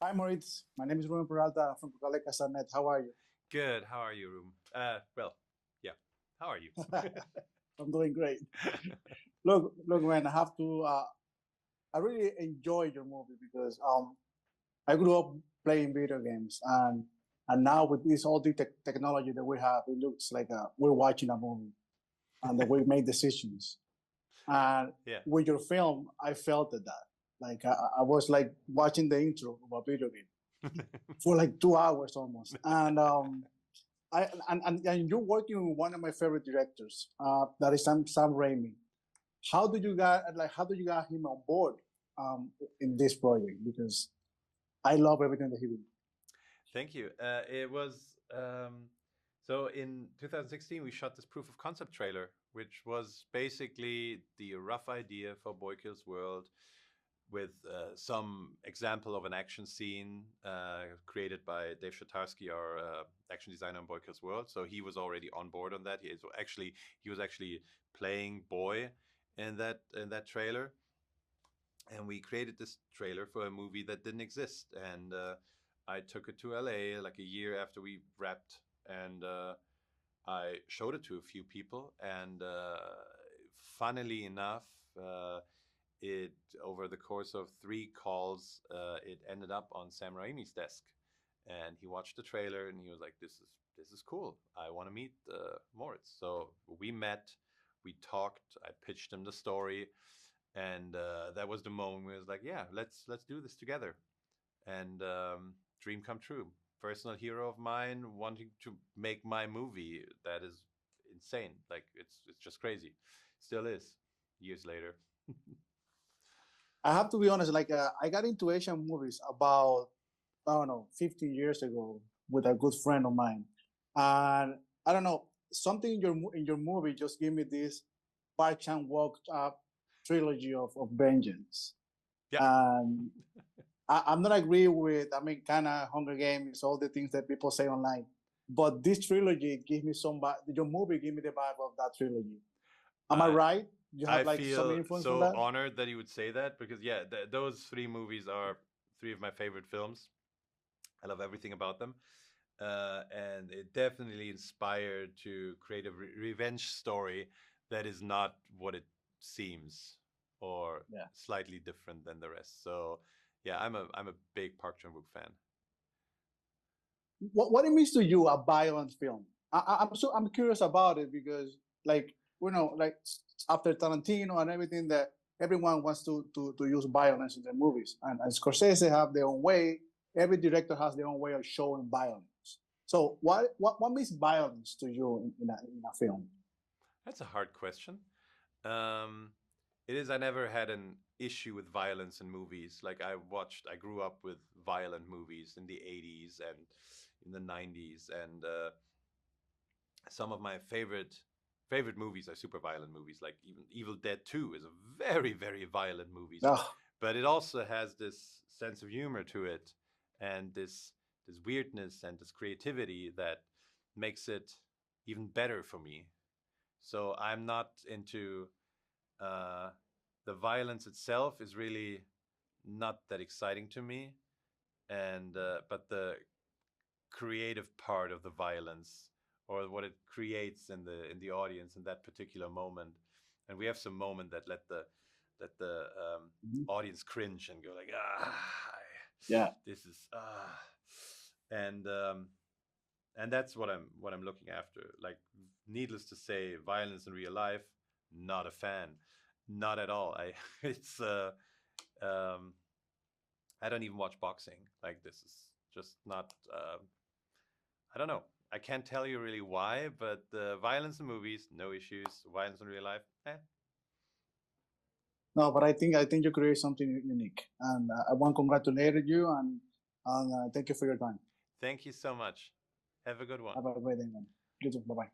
Hi, Moritz. My name is Ruben Peralta from Net. How are you? Good. How are you, Room? Well, yeah. How are you? I'm doing great. Look, man. I really enjoy your movie because I grew up playing video games, and now with this all the technology that we have, it looks like we're watching a movie, and that we make decisions. And Yeah. with your film, I felt that. Like I was like watching the intro of a video game for like 2 hours almost, and and you're working with one of my favorite directors, that is Sam Raimi. How do you get him on board in this project? Because I love everything that he did. Thank you. It was so in 2016 we shot this proof of concept trailer, which was basically the rough idea for Boy Kills World, with some example of an action scene created by Dave Shatarsky, our action designer on Boy Kills World. So he was already on board on that. He was actually playing Boy in that trailer, and we created this trailer for a movie that didn't exist. And I took it to LA like a year after we wrapped, and I showed it to a few people, and funnily enough, it over the course of 3 calls, it ended up on Sam Raimi's desk, and he watched the trailer and he was like, "This is cool. I want to meet Moritz." So we met, we talked. I pitched him the story, and that was the moment where he was like, "Yeah, let's do this together." And dream come true. Personal hero of mine wanting to make my movie. That is insane. Like it's just crazy. Still is years later. I have to be honest. Like I got into Asian movies about, I don't know, 15 years ago with a good friend of mine, and I don't know, something in your movie just gave me this Park Chan Wook trilogy of vengeance. Yeah. And I'm not agree with, I mean, kind of Hunger Games, all the things that people say online. But this trilogy gave me your movie gave me the vibe of that trilogy. Am I right? You have I like some feel influence from so that? honored that you would say that, because yeah, those 3 movies are 3 of my favorite films. I love everything about them, and it definitely inspired to create a revenge story that is not what it seems, or Yeah. slightly different than the rest. So yeah, I'm a big Park Chan Wook fan. What it means to you a violent film? I'm curious about it because like like after Tarantino and everything, that everyone wants to use violence in their movies, and Scorsese have their own way. Every director has their own way of showing violence. So what means violence to you in a film? That's a hard question. Um, it is. I never had an issue with violence in movies. Like I grew up with violent movies in the 80s and in the 90s, and some of my favorite movies are super violent movies. Like even Evil Dead 2 is a very violent movie. Oh, But it also has this sense of humor to it, and this weirdness and this creativity that makes it even better for me. So I'm not into uh, the violence itself is really not that exciting to me, and but the creative part of the violence, or what it creates in the audience in that particular moment. And we have some moment that let the mhm. audience cringe and go like, Yeah. this is and and that's what I'm looking after. Like, needless to say, violence in real life, not a fan, not at all. I it's um I don't even watch boxing. Like, this is just not I don't know. I can't tell you really why, but violence in movies, no issues. Violence in real life, eh. No, but I think you create something unique, and I want to congratulate you and thank you for your time. Thank you so much. Have a good one. Have a great day, man. You too. Bye bye.